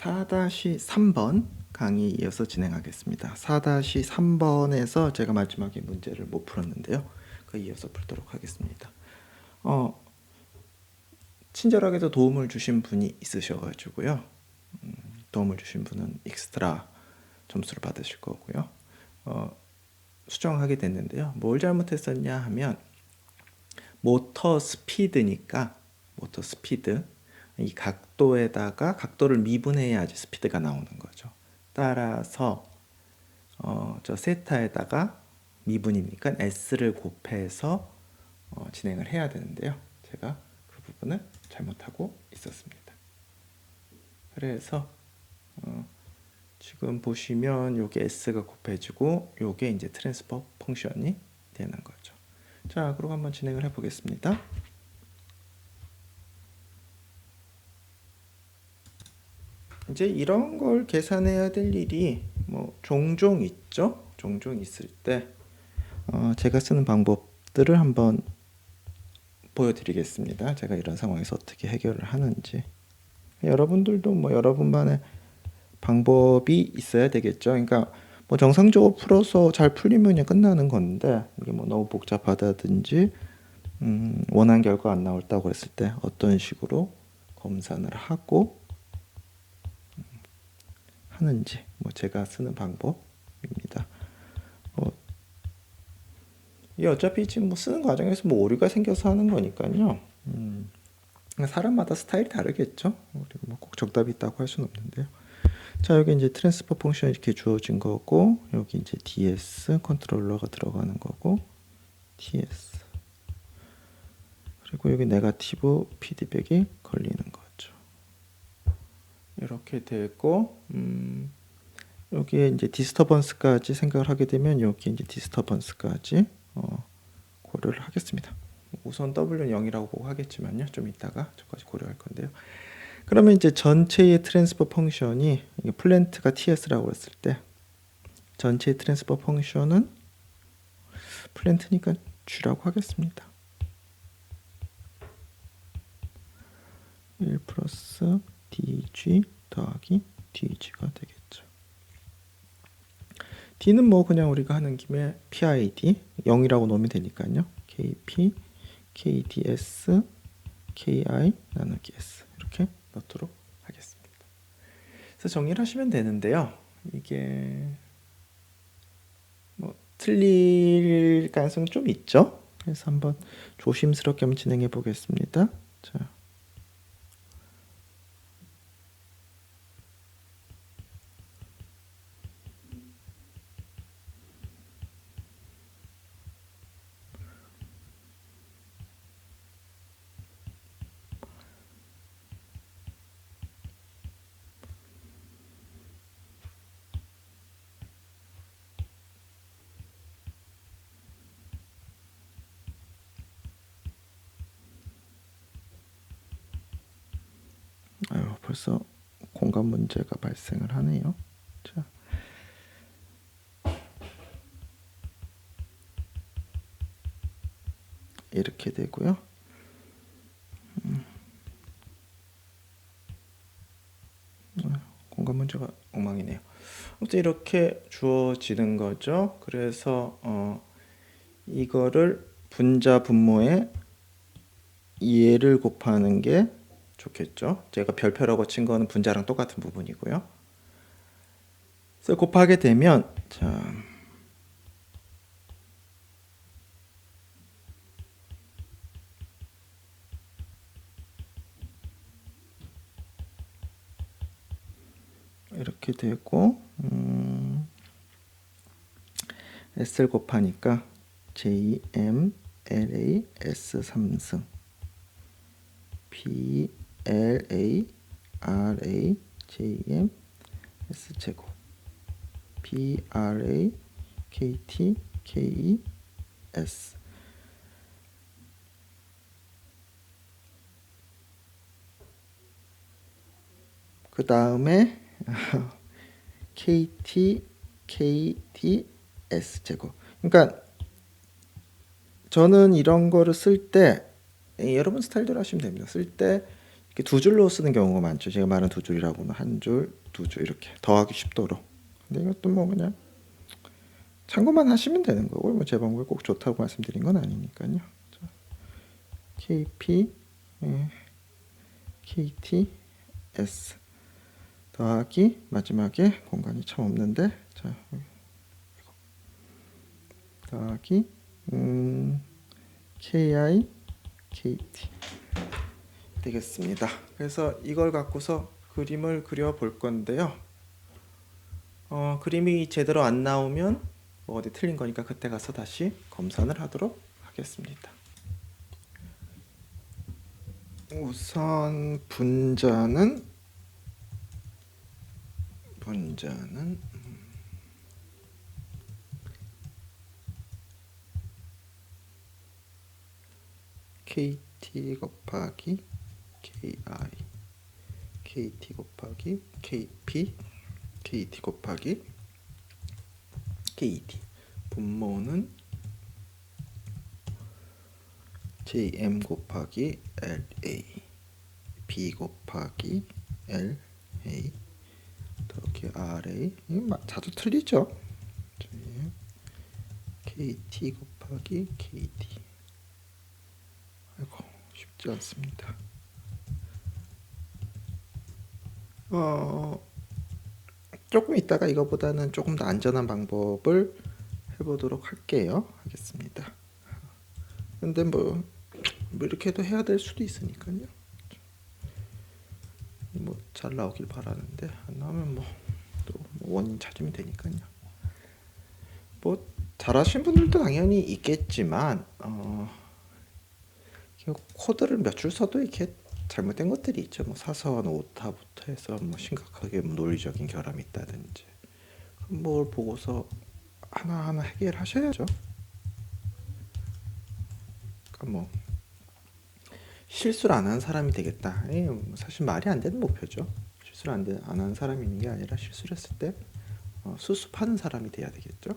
4-3번 강의 이어서 진행하겠습니다. 4-3번에서 제가 마지막에 문제를 못 풀었는데요. 그 이어서 풀도록 하겠습니다. 친절하게도 도움을 주신 분이 있으셔가지고요. 도움을 주신 분은 익스트라 점수를 받으실 거고요. 수정하게 됐는데요. 뭘 잘못했었냐 하면 모터 스피드니까 모터 스피드 이 각도에다가 각도를 미분해야지 스피드가 나오는 거죠. 따라서 저 세타에다가 미분이니까 s를 곱해서 진행을 해야 되는데요. 제가 그 부분을 잘못하고 있었습니다. 그래서 지금 보시면 요게 s가 곱해지고 요게 이제 트랜스퍼 펑션이 되는 거죠. 자, 그리고 한번 진행을 해 보겠습니다. 이제 이런 걸 계산해야 될 일이 뭐 종종 있죠. 종종 있을 때 제가 쓰는 방법들을 한번 보여드리겠습니다. 제가 이런 상황에서 어떻게 해결을 하는지. 여러분들도 뭐 여러분만의 방법이 있어야 되겠죠. 그러니까 뭐 정상적으로 풀어서 잘 풀리면 그냥 끝나는 건데 이게 뭐 너무 복잡하다든지 원하는 결과 안 나왔다고 했을 때 어떤 식으로 검산을 하고 하는지 뭐 제가 쓰는 방법입니다. 이 어차피 지금 뭐 쓰는 과정에서 뭐 오류가 생겨서 하는 거니까요. 사람마다 스타일이 다르겠죠. 그리고 뭐 꼭 정답이 있다고 할 수는 없는데요. 자, 여기 이제 트랜스퍼 펑션 이렇게 주어진 거고, 여기 이제 ds 컨트롤러가 들어가는 거고, ts 그리고 여기 네거티브 피드백이 걸리는 거죠. 이렇게 되고, 여기에 이제 디스터번스까지 생각을 하게 되면 여기 이제 디스터번스까지 고려를 하겠습니다. 우선 W는 0이라고 보고 하겠지만요. 좀 이따가 저까지 고려할 건데요. 그러면 이제 전체의 트랜스퍼 펑션이 플랜트가 ts라고 했을 때 전체의 트랜스퍼 펑션은 플랜트니까 g라고 하겠습니다. 1 플러스 dg 더하기 dg가 되겠죠. d는 뭐 그냥 우리가 하는 김에 PID 0이라고 놓으면 되니까요. KP, KDS, KI 나누기 S 이렇게 넣도록 하겠습니다. 그래서 정리를 하시면 되는데요. 이게 뭐 틀릴 가능성 좀 있죠. 그래서 한번 조심스럽게 한번 진행해 보겠습니다. 자. 벌써 공간 문제가 발생을 하네요. 자. 이렇게 되고요. 공간 문제가 엉망이네요. 아무튼 이렇게 주어지는 거죠. 그래서 이거를 분자 분모에 2를 곱하는 게 좋겠죠. 제가 별표라고 친 거는 분자랑 똑같은 부분이고요. 그래서 곱하게 되면 자, 이렇게 되고 S를 곱하니까 JM, LA, S 3승 B, LA, RA, JM, S 제곱 BRA, KT, KE, S 그 다음에 KT, KD, S 제곱. 그러니까 저는 이런 거를 쓸 때 여러분 스타일대로 하시면 됩니다. 쓸 때 이렇게 두 줄로 쓰는 경우가 많죠. 제가 말한 두 줄이라고는 한 줄, 두 줄 이렇게 더하기 쉽도록. 근데 이것도 뭐 그냥 참고만 하시면 되는 거고 뭐 제 방법이 꼭 좋다고 말씀드린 건 아니니까요. 자, KP, KT, S 더하기 마지막에 공간이 참 없는데 자 더하기 KI, KT 되겠습니다. 그래서 이걸 갖고서 그림을 그려 볼 건데요. 그림이 제대로 안 나오면 뭐 어디 틀린 거니까 그때 가서 다시 검산을 하도록 하겠습니다. 우선 분자는 KT 곱하기 KI, KT 곱하기 KP, KT 곱하기 KT. 분모는 JM 곱하기 LA, B 곱하기 LA 더하기 RA. 이거 자주 틀리죠? KT 곱하기 KD. 아이고 쉽지 않습니다. 조금 이따가 이거보다는 조금 더 안전한 방법을 해보도록 하겠습니다. 근데 뭐 이렇게도 해야 될 수도 있으니까요. 뭐 잘 나오길 바라는데 안 나오면 뭐 또 원인 찾으면 되니까요. 뭐 잘하신 분들도 당연히 있겠지만 코드를 몇 줄 써도 이렇게 잘못된 것들이 있죠. 뭐 사서원 오타부터 해서 뭐 심각하게 뭐 논리적인 결함이 있다든지 뭘 보고서 하나하나 해결하셔야죠. 그러니까 뭐 실수를 안 하는 사람이 되겠다. 사실 말이 안 되는 목표죠. 실수를 안 하는 사람이 있는 게 아니라 실수를 했을 때 수습하는 사람이 돼야 되겠죠.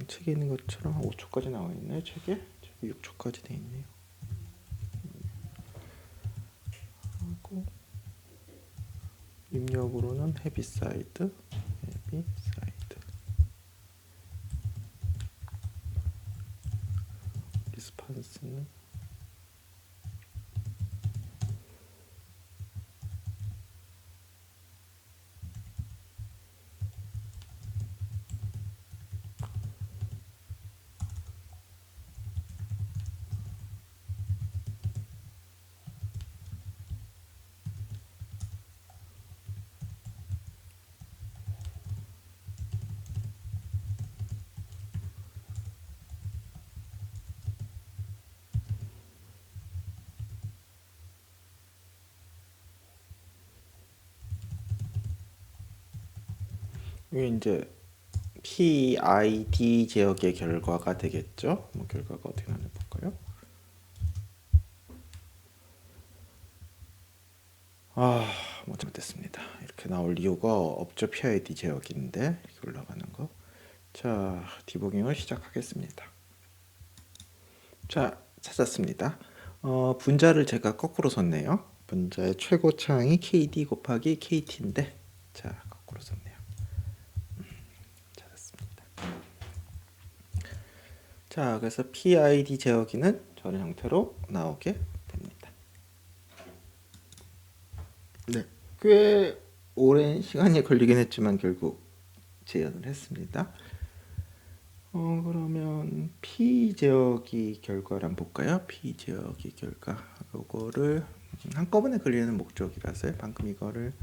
책에 있는 것처럼 한 5초까지 나와 있나요? 책에 6초까지 돼 있네요. 하고 입력으로는 헤비사이드 리스판스는 이게 이제 PID 제역의 결과가 되겠죠. 뭐 결과가 어떻게 나나 볼까요? 뭐 잘못됐습니다. 이렇게 나올 이유가 없죠. PID 제역인데 이렇게 올라가는 거. 자, 디버깅을 시작하겠습니다. 자, 찾았습니다. 분자를 제가 거꾸로 썼네요. 분자의 최고차항이 KD 곱하기 KT인데 자, 거꾸로 썼네요. 찾았습니다. 자, 그래서 PID 제어기는 저런 형태로 나오게 됩니다. 네, 꽤 오랜 시간이 걸리긴 했지만 결국 재현을 했습니다. 그러면 P 제어기 결과를 한번 볼까요? P 제어기 결과 요거를 한꺼번에 그리는 목적이라서 방금 이거를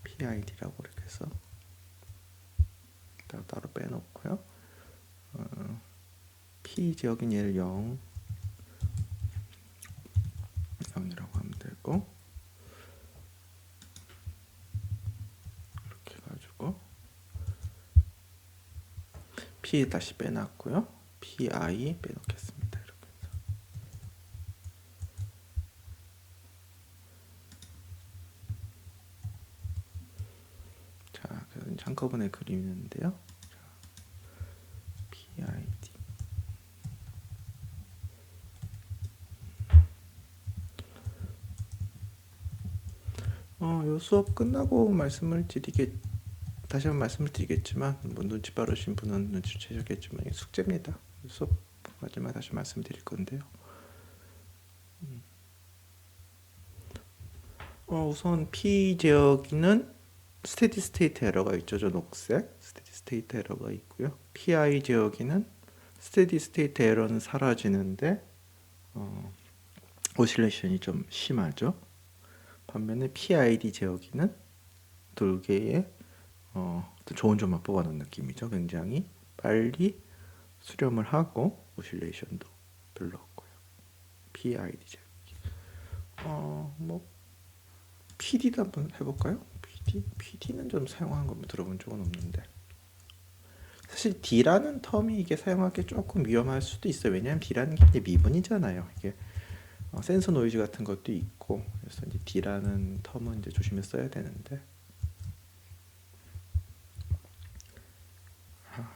PID라고 이렇게 해서 따로 빼놓고요. P 제어긴 얘를 0이라고 하면 되고 이렇게 해가지고 P 다시 빼놨고요. PI 빼놓겠습니다. 이렇게 해서. 자, 그래서 한꺼번에 그리는데요. 자, PID 요 수업 끝나고 다시 한번 말씀을 드리겠지만, 뭐 눈치 빠르신 분은 눈치채셨겠지만 이게 숙제입니다. 수업 마지막 다시 말씀드릴 건데요. 우선 P 지역에는 스테디 스테이트 에러가 있죠. 저 녹색 스테디 스테이트 에러가 있고요. PI 지역에는 스테디 스테이트 에러는 사라지는데 오실레이션이 좀 심하죠. 반면에 PID 지역에는 돌개의 좋은 점만 뽑아놓은 느낌이죠. 굉장히 빨리 수렴을 하고 오실레이션도 별로 없고요. PID 지역. 뭐 PD도 한번 해볼까요? PD는 좀 사용하는 거 들어본 적은 없는데, 사실 D라는 텀이 이게 사용하기 조금 위험할 수도 있어요. 왜냐하면 D라는 게 이제 미분이잖아요. 이게 센서 노이즈 같은 것도 있고, 그래서 이제 D라는 텀은 이제 조심해서 써야 되는데,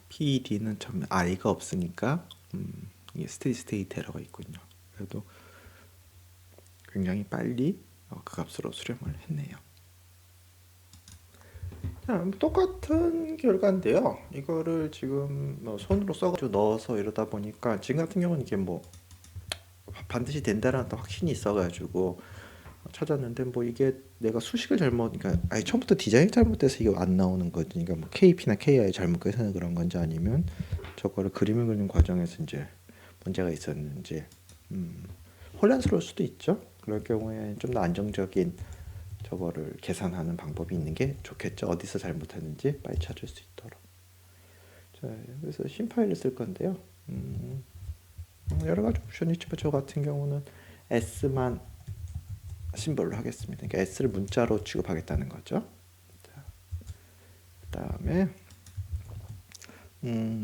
PED는 참 I가 없으니까 이게 스테디 스테이트 에러가 있군요. 그래도 굉장히 빨리 그 값으로 수렴을 했네요. 자, 똑같은 결과인데요. 이거를 지금 손으로 써가지고 넣어서 이러다 보니까 지금 같은 경우는 이게 뭐 반드시 된다라는 확신이 있어가지고 찾았는데, 뭐 이게 내가 수식을 그러니까 아예 처음부터 디자인이 잘못돼서 이게 안 나오는 거지. 그러니까 뭐 KP나 KI 잘못 계산해서 그런 건지, 아니면 저거를 그림을 그리는 과정에서 이제 문제가 있었는지 혼란스러울 수도 있죠. 그럴 경우에 좀 더 안정적인 저거를 계산하는 방법이 있는 게 좋겠죠. 어디서 잘못했는지 빨리 찾을 수 있도록. 자, 그래서 심파일을 쓸 건데요. 여러 가지 옵션이 있지만 저 같은 경우는 S만 심벌로 하겠습니다. 그러니까 S를 문자로 취급하겠다는 거죠. 자, 그다음에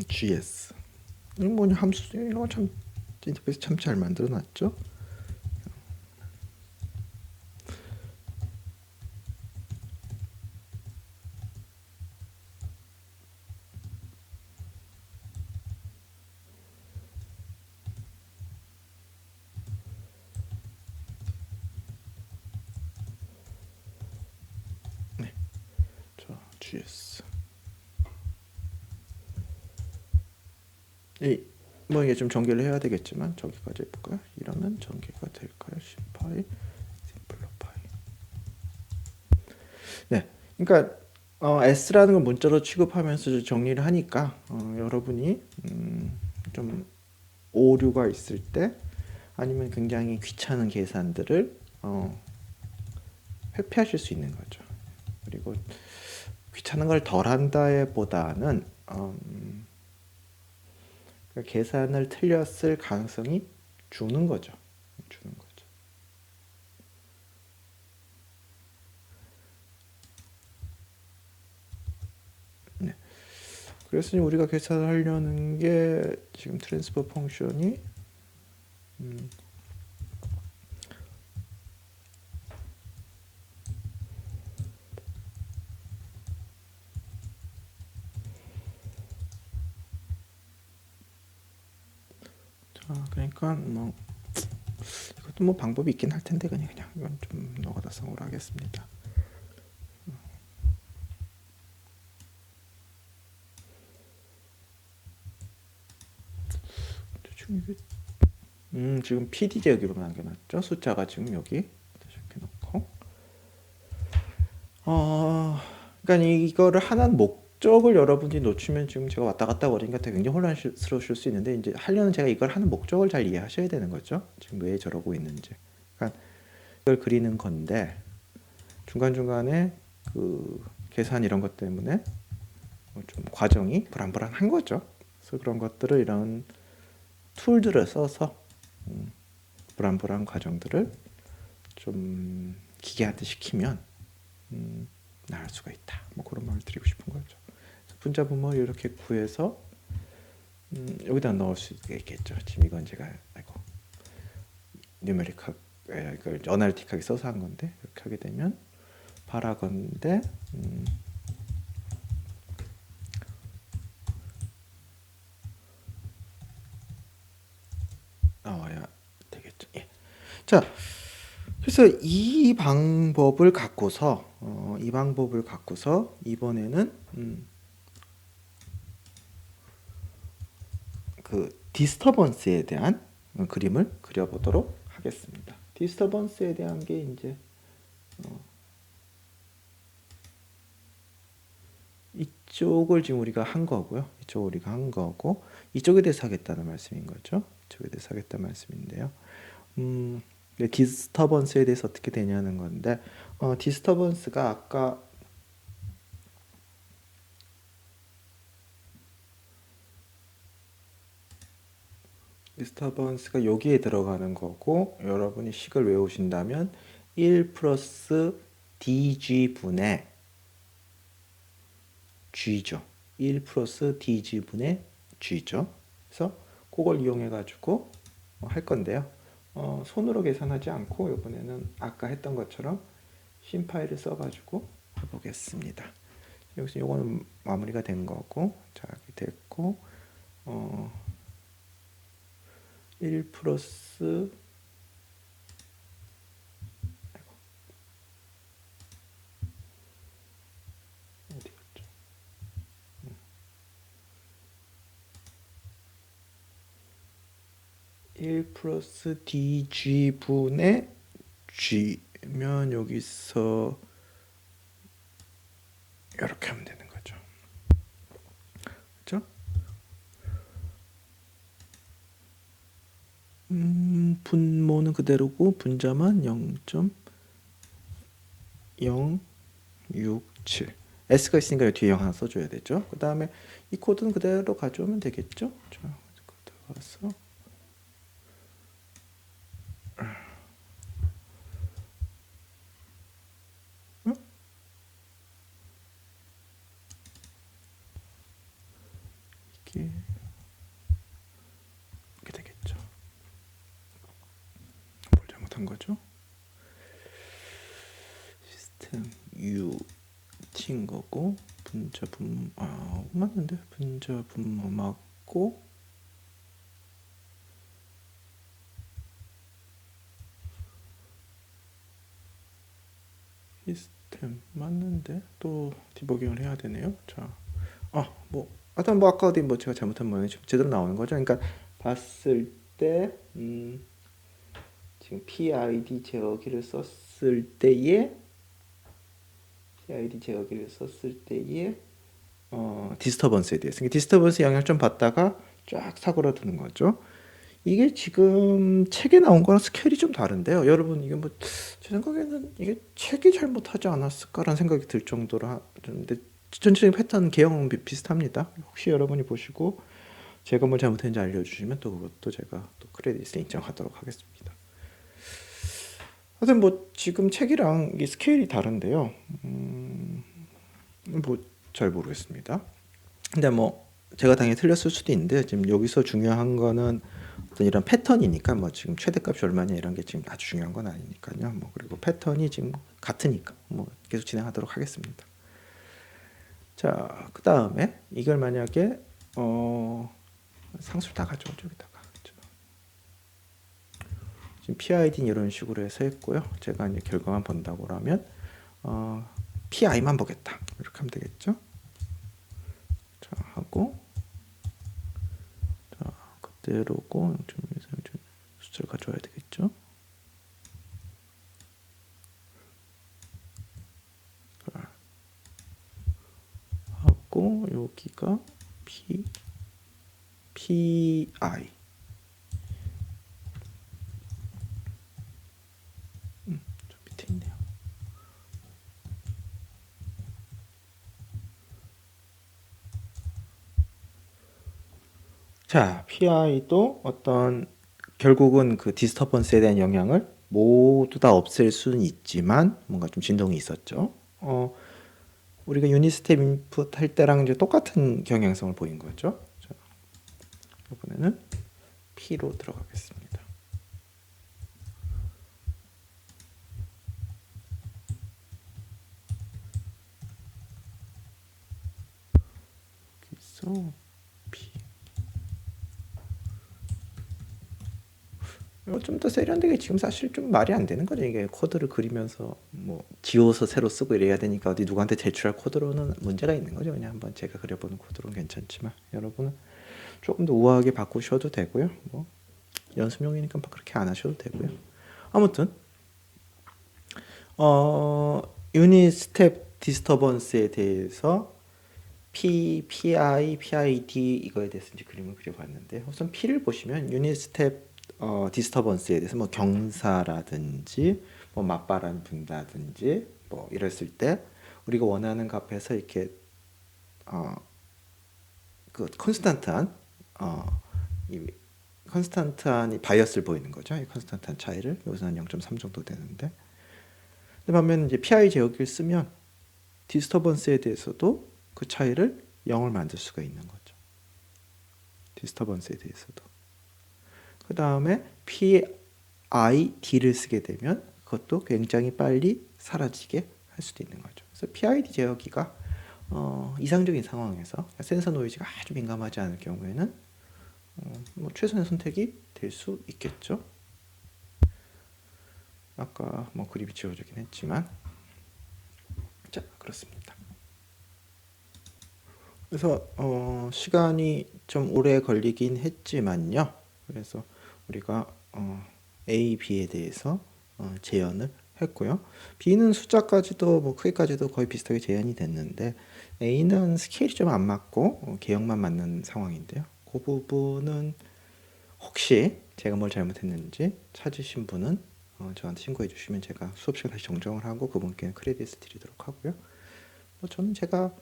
GS. 이건 뭐냐, 함수 이런 거 참 인터페이스 참 잘 만들어 놨죠. 네, 자, GS. 뭐 이게 좀 전개를 해야 되겠지만 저기까지 해볼까요? 이러면 전개가 될까요? 심파이, 심플로파이. 네, 그러니까 S라는 걸 문자로 취급하면서 정리를 하니까 여러분이 좀 오류가 있을 때, 아니면 굉장히 귀찮은 계산들을 회피하실 수 있는 거죠. 그리고 귀찮은 걸 덜 한다에 보다는 계산을 틀렸을 가능성이 주는 거죠. 네. 그래서 우리가 계산을 하려는 게 지금 트랜스퍼 펑션이 그러니까 뭐 이것도 뭐 방법이 있긴 할 텐데, 그냥 이건 좀 노가다성으로 하겠습니다. 대충 이게 지금 PD 제여기로 남겨놨죠. 숫자가 지금 여기 이렇게 놓고 그러니까 이거를 하나는 목적을 여러분이 놓치면, 지금 제가 왔다 갔다 거리니까 되게 굉장히 혼란스러우실 수 있는데, 이제 하려는 제가 이걸 하는 목적을 잘 이해하셔야 되는 거죠. 지금 왜 저러고 있는지. 그러니까 이걸 그리는 건데 중간중간에 그 계산 이런 것 때문에 좀 과정이 불안불안한 거죠. 그래서 그런 것들을 이런 툴들을 써서 불안불안 과정들을 좀 기계한테 시키면 나을 수가 있다. 뭐 그런 말을 드리고 싶은 거죠. 분자분모 이렇게 구해서 여기다 넣을 수 있겠죠. 지금 이건 제가 뉴메리카 이걸 어널리틱하게 써서 한 건데, 이렇게 하게 되면 바라건대 나와야 되겠죠. 예. 자, 그래서 이 방법을 갖고서 이번에는 그 디스터번스에 대한 그림을 그려보도록 하겠습니다. 디스터번스에 대한 게 이제 이쪽을 지금 우리가 한 거고요. 이쪽을 우리가 한 거고 이쪽에 대해서 하겠다는 말씀인 거죠. 이쪽에 대해서 하겠다는 말씀인데요. 디스터번스에 대해서 어떻게 되냐는 건데 디스터번스가 아까 디스터번스가 여기에 들어가는 거고 여러분이 식을 외우신다면 1 플러스 dg분의 g죠. 1 플러스 dg분의 g죠. 그래서 그걸 이용해 가지고 할 건데요. 손으로 계산하지 않고 이번에는 아까 했던 것처럼 심파이를 써가지고 해보겠습니다. 여기서 이거는 마무리가 된 거고, 자 여기 됐고, 1 플러스 어디 갔죠? 1 플러스 dg분의 g면 여기서 이렇게 하면 되는 거죠. 그렇죠? 분모는 그대로고 분자만 0.067. S가 있으니까 뒤에 0 하나 써줘야 되죠. 그 다음에 이 코드는 그대로 가져오면 되겠죠. 자, 들어가서 이게 이렇게 되겠죠. 뭘 잘못한 거죠? 시스템 U T인 거고 분자 분모 맞는데 분자 분모 맞고 시스템 맞는데 또 디버깅을 해야 되네요. 자, 하여튼 아까 어디 제가 잘못한 모양이 제대로 나오는 거죠. 그러니까 봤을 때 지금 PID 제어기를 썼을 때에 디스터번스에 대해서 디스터번스 영향을 좀 받다가 쫙 사고라드는 거죠. 이게 지금 책에 나온 거랑 스케일이 좀 다른데요. 여러분 이게 제 생각에는 이게 책이 잘못하지 않았을까라는 생각이 들 정도로 근데 전체적인 패턴 개형은 비슷합니다. 혹시 여러분이 보시고 제가 뭘 잘못했는지 알려주시면 또 그것도 제가 또 크레딧을 인정하도록 하겠습니다. 하여튼 지금 책이랑 이 스케일이 다른데요. 잘 모르겠습니다. 근데 제가 당연히 틀렸을 수도 있는데 지금 여기서 중요한 거는 어떤 이런 패턴이니까 지금 최대값이 얼마냐 이런 게 지금 아주 중요한 건 아니니까요. 그리고 패턴이 지금 같으니까 계속 진행하도록 하겠습니다. 자, 그 다음에 이걸 만약에 상수를 다 가져오죠. 여기다가 지금 PID는 이런 식으로 해서 했고요. 제가 이제 결과만 본다고 하면 PI만 보겠다 이렇게 하면 되겠죠. 자, 하고 자 그대로고 0.1 숫자를 가져와야 되겠죠. 하고 여기가 PI 저 밑에 있네요. 자, PI도 어떤 결국은 그 디스터번스에 대한 영향을 모두 다 없앨 수는 있지만 뭔가 좀 진동이 있었죠. 우리가 유닛 스텝 인풋 할 때랑 이제 똑같은 경향성을 보인 거죠. 자, 이번에는 P로 들어가겠습니다. 여기서 P 좀 더 세련되게 지금 사실 좀 말이 안 되는 거죠. 이게 코드를 그리면서 뭐 지워서 새로 쓰고 이래야 되니까 어디 누구한테 제출할 코드로는 문제가 있는 거죠. 그냥 한번 제가 그려보는 코드로는 괜찮지만 여러분은 조금 더 우아하게 바꾸셔도 되고요. 뭐 연습용이니까 막 그렇게 안 하셔도 되고요. 아무튼 유닛 스텝 디스터번스에 대해서 PI, PID 이거에 대해서 이제 그림을 그려봤는데 우선 P를 보시면 유닛 스텝 디스터번스에 대해서 뭐 경사라든지 뭐 맞바람 분다든지 뭐 이랬을 때 우리가 원하는 값에서 이렇게 그 컨스탄트한 이 컨스탄트한 이 바이어스를 보이는 거죠. 이 컨스탄트한 차이를 여기서는 0.3 정도 되는데 반면 이제 PI 제어기를 쓰면 디스터번스에 대해서도 그 차이를 0을 만들 수가 있는 거죠. 디스터번스에 대해서도. 그 다음에 PID를 쓰게 되면 그것도 굉장히 빨리 사라지게 할 수도 있는 거죠. 그래서 PID 제어기가 이상적인 상황에서 센서 노이즈가 아주 민감하지 않을 경우에는 뭐 최선의 선택이 될 수 있겠죠. 아까 뭐 그림이 지워지긴 했지만 자 그렇습니다. 그래서 시간이 좀 오래 걸리긴 했지만요. 그래서 우리가 A, B에 대해서 재현을 했고요. B는 숫자까지도 뭐 크기까지도 거의 비슷하게 재현이 됐는데 A는 스케일이 좀 안 맞고 개형만 맞는 상황인데요. 그 부분은 혹시 제가 뭘 잘못했는지 찾으신 분은 저한테 신고해 주시면 제가 수업 시간 다시 정정을 하고 그분께 크레딧을 드리도록 하고요. 뭐 저는 제가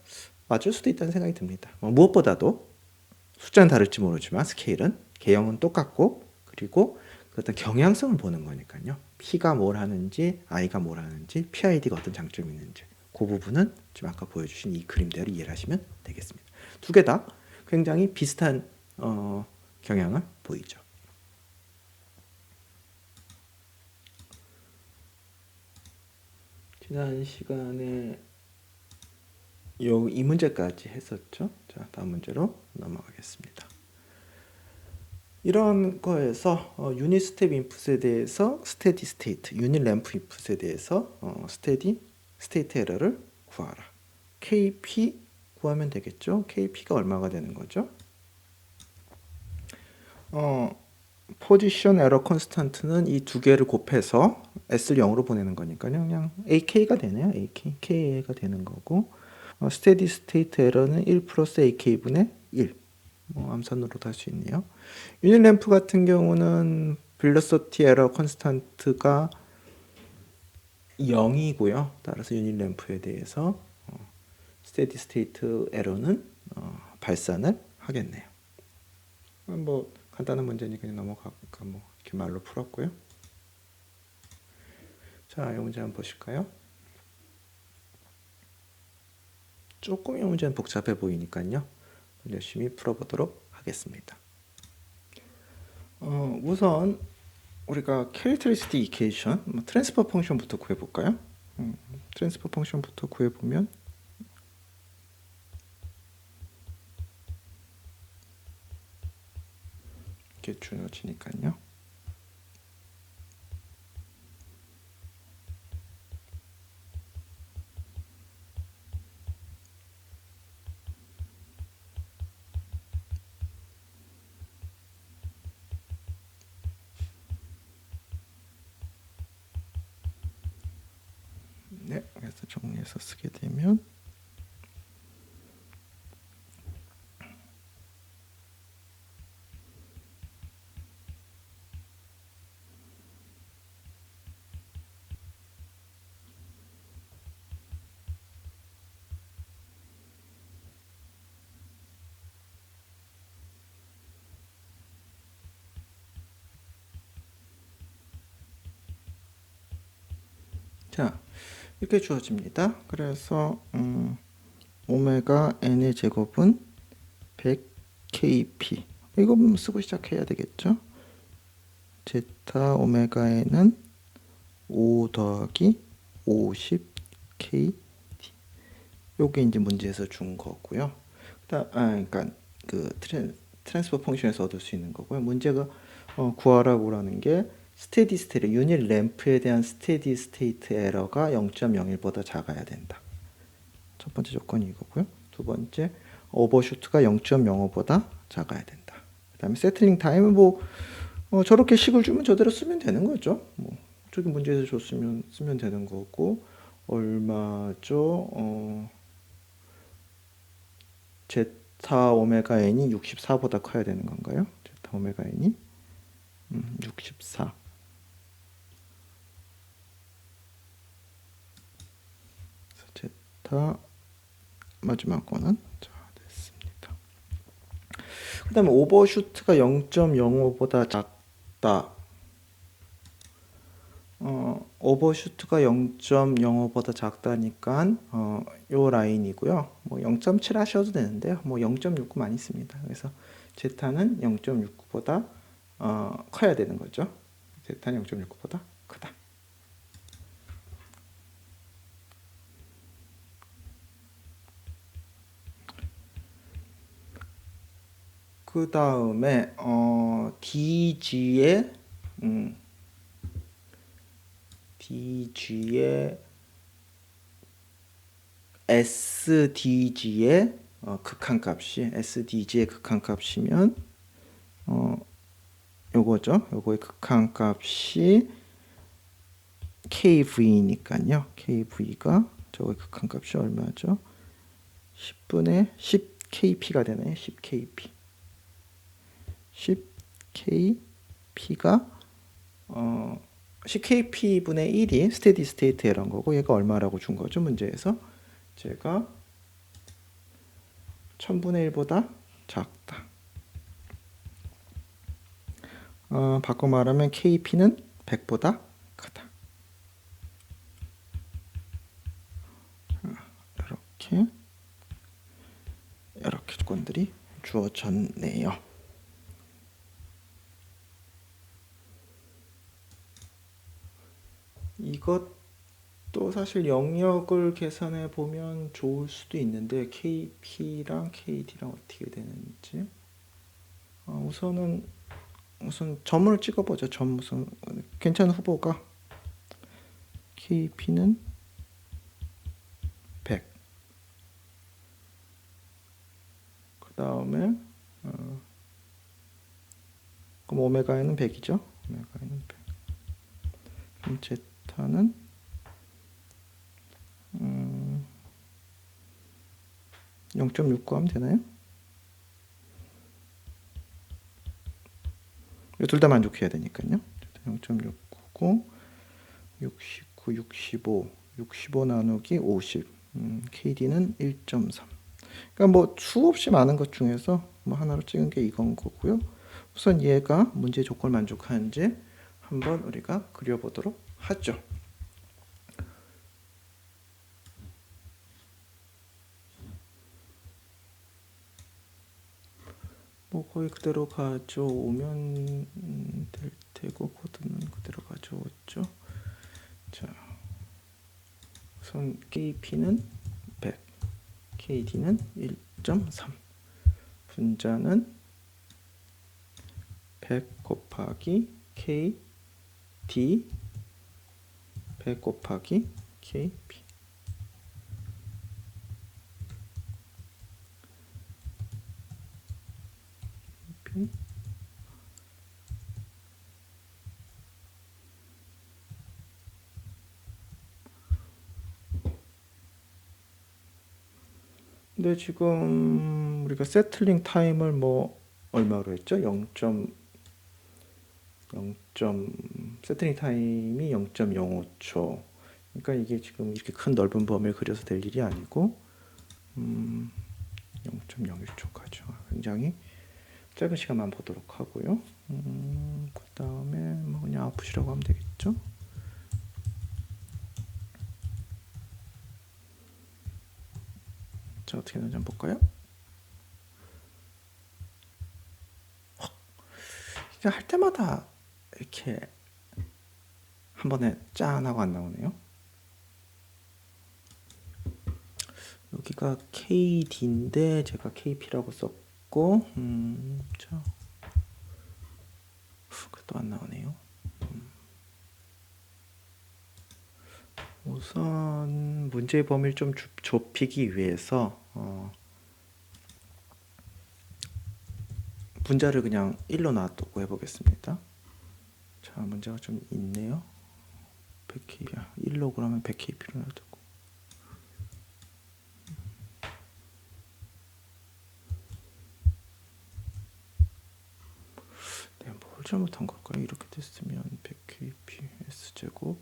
맞을 수도 있다는 생각이 듭니다. 무엇보다도 숫자는 다를지 모르지만 스케일은 개형은 똑같고 그리고 그 어떤 경향성을 보는 거니까요. P가 뭘 하는지 I가 뭘 하는지 PID가 어떤 장점이 있는지 그 부분은 지금 아까 보여주신 이 그림대로 이해를 하시면 되겠습니다. 두 개 다 굉장히 비슷한 경향을 보이죠. 지난 시간에 이 문제까지 했었죠. 자, 다음 문제로 넘어가겠습니다. 이런 거에서 유닛 스텝 인풋에 대해서 스테디 스테이트, 유닛 램프 인풋에 대해서 스테디 스테이트 에러를 구하라. KP 구하면 되겠죠. KP가 얼마가 되는 거죠? 포지션 에러 컨스탄트는 이 두 개를 곱해서 S를 0으로 보내는 거니까요. 그냥 AK가 되네요. K가 되는 거고 스테디 스테이트 에러는 1 플러스 AK분의 1 암산으로도 할 수 있네요. 유닛 램프 같은 경우는 벨로시티 에러 컨스탄트가 0이고요. 따라서 유닛 램프에 대해서 스테디 스테이트 에러는 발산을 하겠네요. 뭐 간단한 문제니까 그냥 넘어갈까 뭐 이렇게 말로 풀었고요. 자, 이 문제 한번 보실까요? 조금 이 문제는 복잡해 보이니까요. 열심히 풀어보도록 하겠습니다. 우선 우리가 캐릭터리스틱 이퀘이션, 트랜스퍼 펑션부터 구해볼까요? 트랜스퍼 펑션부터 구해보면 이렇게 주어지니까요. 네, 그래서 정리해서 쓰게 되면 자 이렇게 주어집니다. 그래서 오메가 n의 제곱은 100kp 이거 쓰고 시작해야 되겠죠. 제타 오메가 n은 5 더하기 50kT 요게 이제 문제에서 준 거고요. 그러니까 그 트랜스퍼 펑션에서 얻을 수 있는 거고요. 문제가 구하라고라는 게 스테디 스테이트 유닛 램프에 대한 스테디 스테이트 에러가 0.01보다 작아야 된다. 첫 번째 조건이 이거고요. 두 번째 오버슈트가 0.05보다 작아야 된다. 그다음에 세틀링 타임은 저렇게 식을 주면 저대로 쓰면 되는 거죠. 저기 문제에서 줬으면 쓰면 되는 거고 얼마죠? 제타 오메가 n이 64보다 커야 되는 건가요? 제타 오메가 n이 64. 제타 마지막 거는 자 됐습니다. 그다음에 오버슈트가 0.05보다 작다. 오버슈트가 0.05보다 작다니까 요 라인이고요. 0.7 하셔도 되는데요. 0.69 많이 씁니다. 그래서 제타는 0.69보다 커야 되는 거죠. 제타는 0.69보다 크다. 그 다음에 DG의 SDG의 극한값이 SDG의 극한값이면 요거죠. 요거의 극한값이 KV니까요. KV가 저거의 극한값이 얼마죠? 10분의 10kp가 되네요. 10kp. 10kp가 10kp분의 1이 스테디 스테이트 에러인 거고 얘가 얼마라고 준 거죠? 문제에서 제가 1000분의 1보다 작다. 바꿔 말하면 kp는 100보다 크다. 이렇게 조건들이 주어졌네요. 이것도 사실 영역을 계산해 보면 좋을 수도 있는데 KP랑 KD랑 어떻게 되는지 우선 점을 찍어보죠. 점 우선 괜찮은 후보가 KP는 100. 그 다음에 그럼 오메가는 100이죠. 오메가는 100. 그럼 제타는 0.69 하면 되나요? 둘 다 만족해야 되니까요. 0.69고 69, 65 나누기 50. KD는 1.3. 그러니까 수없이 많은 것 중에서 하나로 찍은 게 이건 거고요. 우선 얘가 문제 조건을 만족하는지 한번 우리가 그려보도록 하죠. 거의 그대로 가져오면 될 테고 코드는 그대로 가져오죠. 자, 우선 KP는 100, KD는 1.3. 분자는 100 곱하기 KD 100 곱하기 KP. 근데 지금 우리가 세틀링 타임을 얼마로 했죠? 0. 세틀링 타임이 0.05초. 그러니까 이게 지금 이렇게 큰 넓은 범위를 그려서 될 일이 아니고 0.01초까지 굉장히 짧은 시간만 보도록 하고요. 그 다음에 그냥 아웃풋이라고 하면 되겠죠. 자, 어떻게 되는지 한번 볼까요? 할 때마다 이렇게 한 번에 짠 하고 안 나오네요. 여기가 KD인데 제가 KP라고 썼고 자, 또 안 나오네요. 우선 문제의 범위를 좀 좁히기 위해서 분자를 그냥 1로 놔두고 해보겠습니다. 자, 문제가 좀 있네요. 100K, 1로 그러면 100kp로 놔두고. 내가 뭘 잘못한 걸까요? 이렇게 됐으면 100kp S제곱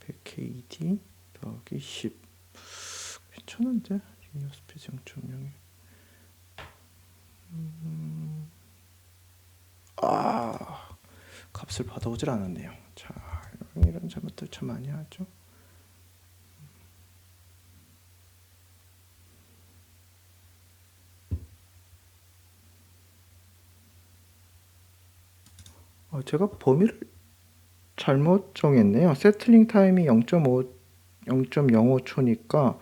100kd 더하기 10. 괜찮은데? 리니어 스피드 0.0이. 값을 받아오질 않았네요. 자, 이런 잘못들 참 많이 하죠. 제가 범위를 잘못 정했네요. 세틀링 타임이 0.05초니까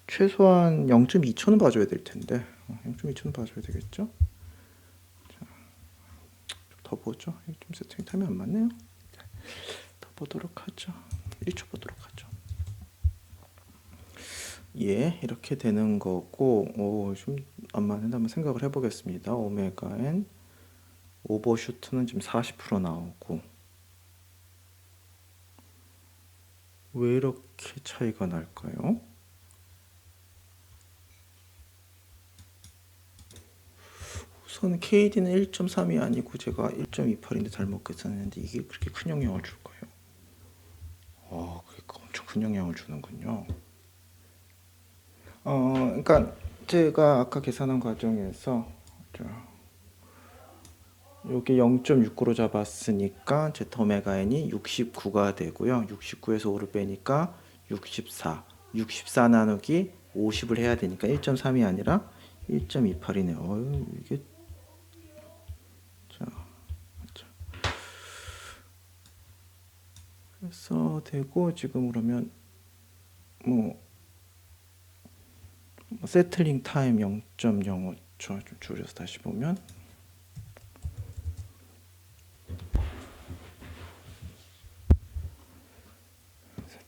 최소한 0.2초는 봐줘야 될 텐데 0.2초는 봐줘야 되겠죠? 자, 좀 더 보죠. 좀 세틀링 타임이 안 맞네요. 더 보도록 하죠. 1초 보도록 하죠. 예, 이렇게 되는 거고 좀 안 맞는데 한번 생각을 해보겠습니다. 오메가 n 오버슈트는 지금 40% 나오고 왜 이렇게 차이가 날까요? 우선 KD는 1.3이 아니고 제가 1.28인데 잘못 계산했는데 이게 그렇게 큰 영향을 줄까요? 그러니까 엄청 큰 영향을 주는군요. 그러니까 제가 아까 계산한 과정에서 여기 0.69로 잡았으니까 제타 오메가 n이 69가 되고요. 69에서 5를 빼니까 64. 64 나누기 50을 해야 되니까 1.3이 아니라 1.28이네요. 이게 자, 그래서 되고 지금 그러면 뭐 세틀링 타임 0.05초 좀 줄여서 다시 보면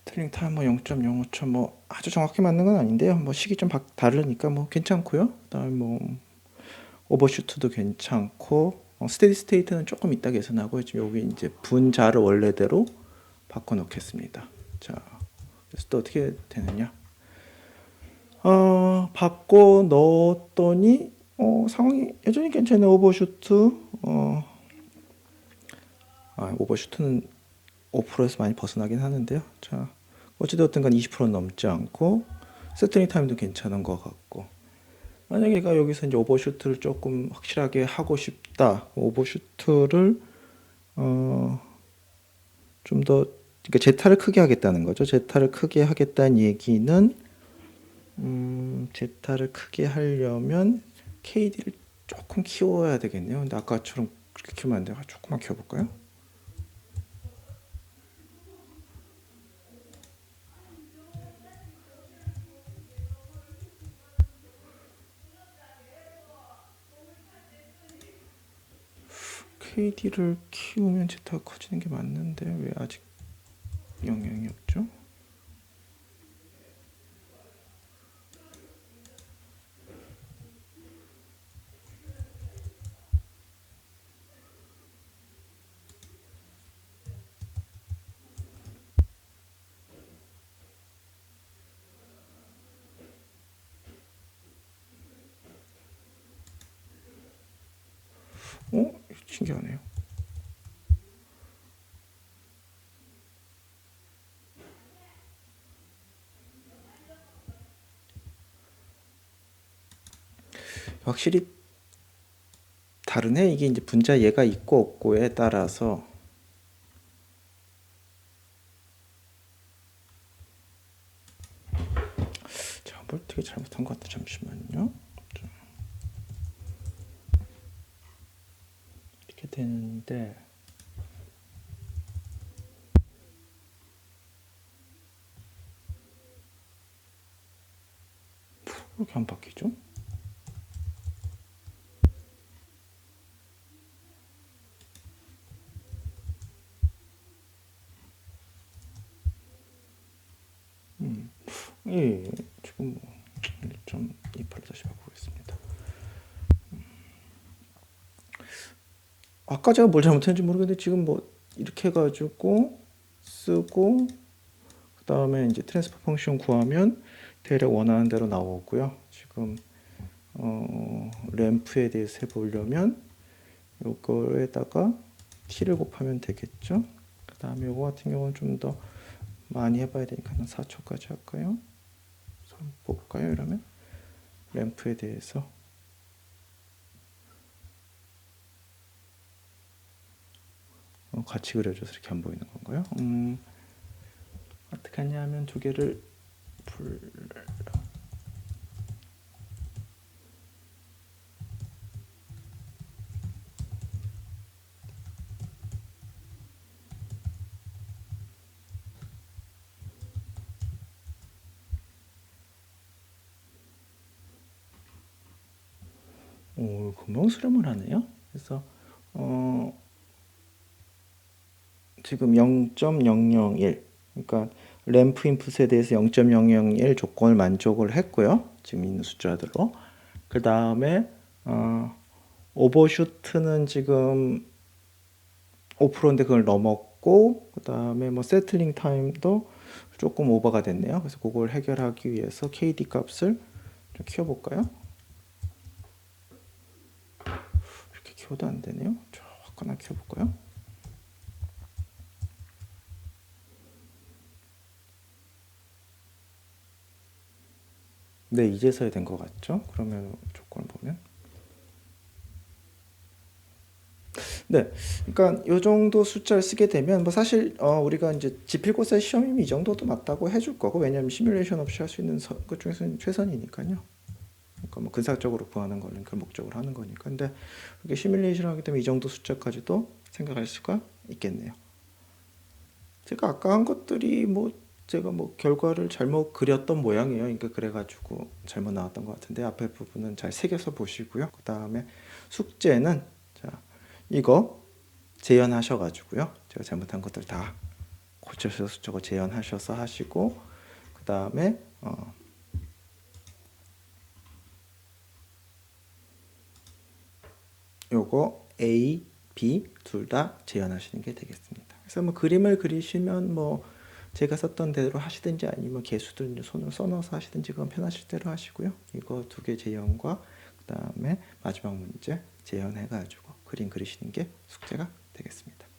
세틀링 타임 뭐 0.05초 뭐 아주 정확히 맞는 건 아닌데요. 뭐 식이 좀 다르니까 뭐 괜찮고요. 그다음에 뭐 오버슈트도 괜찮고 스테디 스테이트는 조금 이따 계산하고 지금 여기 이제 분자를 원래대로 바꿔 놓겠습니다. 자, 그래서 또 어떻게 되느냐? 바꿔 넣었더니 상황이 여전히 괜찮네요. 오버슈트 오버슈트는 5%에서 많이 벗어나긴 하는데요. 자, 어찌되었든 간 20% 넘지 않고 세트링 타임도 괜찮은 것 같고 만약에 내가 여기서 이제 오버슈트를 조금 확실하게 하고 싶다. 오버슈트를 좀 더 그러니까 제타를 크게 하겠다는 거죠. 제타를 크게 하겠다는 얘기는 제타를 크게 하려면 KD를 조금 키워야 되겠네요. 근데 아까처럼 그렇게 키우면 안 돼요. 조금만 키워볼까요? KD를 키우면 제타가 커지는 게 맞는데 왜 아직 영향이 없죠? 신기하네요. 확실히 다르네. 이게 이제 분자 얘가 있고 없고에 따라서 제가 뭘 되게 잘못한 것 같아. 잠시만요. 이렇게 되는데 왜 이렇게 안 바뀌죠? 예, 지금 뭐 1.28로 다시 바꾸겠습니다. 아까 제가 뭘 잘못했는지 모르겠는데 지금 뭐 이렇게 해가지고 쓰고 그 다음에 이제 트랜스퍼 펑션 구하면 대략 원하는 대로 나오고요. 지금 램프에 대해서 해보려면 요거에다가 t를 곱하면 되겠죠. 그 다음에 요거 같은 경우는 좀 더 많이 해봐야 되니까 한 4초까지 할까요? 볼까요? 이러면 램프에 대해서 같이 그려줘서 이렇게 안 보이는 건가요? 어떻게 하냐면 두 개를 금방 수렴을 하네요. 그래서 지금 0.001 그러니까 램프 인풋에 대해서 0.001 조건을 만족을 했고요. 지금 있는 숫자들로. 그 다음에 오버슈트는 지금 5%인데 그걸 넘었고 그 다음에 뭐 세틀링 타임도 조금 오버가 됐네요. 그래서 그걸 해결하기 위해서 KD 값을 좀 키워볼까요? 이렇게 키워도 안 되네요. 조금 키워볼까요? 네, 이제서야 된 것 같죠? 그러면 조건을 보면 네, 그러니까 이 정도 숫자를 쓰게 되면 뭐 사실 우리가 이제 지필고사 시험이면 이 정도도 맞다고 해줄 거고 왜냐하면 시뮬레이션 없이 할 수 있는 것 중에서는 최선이니까요. 그러니까 뭐 근사적으로 구하는 거는 그 목적으로 하는 거니까. 근데 이렇게 시뮬레이션 하기 때문에 이 정도 숫자까지도 생각할 수가 있겠네요. 제가 아까 한 것들이 뭐 제가 뭐 결과를 잘못 그렸던 모양이에요. 그러니까 그래가지고 잘못 나왔던 것 같은데 앞에 부분은 잘 새겨서 보시고요. 그 다음에 숙제는 자 이거 재현하셔가지고요. 제가 잘못한 것들 다 고쳐서 저거 재현하셔서 하시고 그 다음에 요거 A, B 둘 다 재현하시는 게 되겠습니다. 그래서 뭐 그림을 그리시면 뭐 제가 썼던 대로 하시든지 아니면 개수들 손으로 써넣어서 하시든지 그건 편하실 대로 하시고요. 이거 두 개 재현과 그 다음에 마지막 문제 재현해가지고 그림 그리시는 게 숙제가 되겠습니다.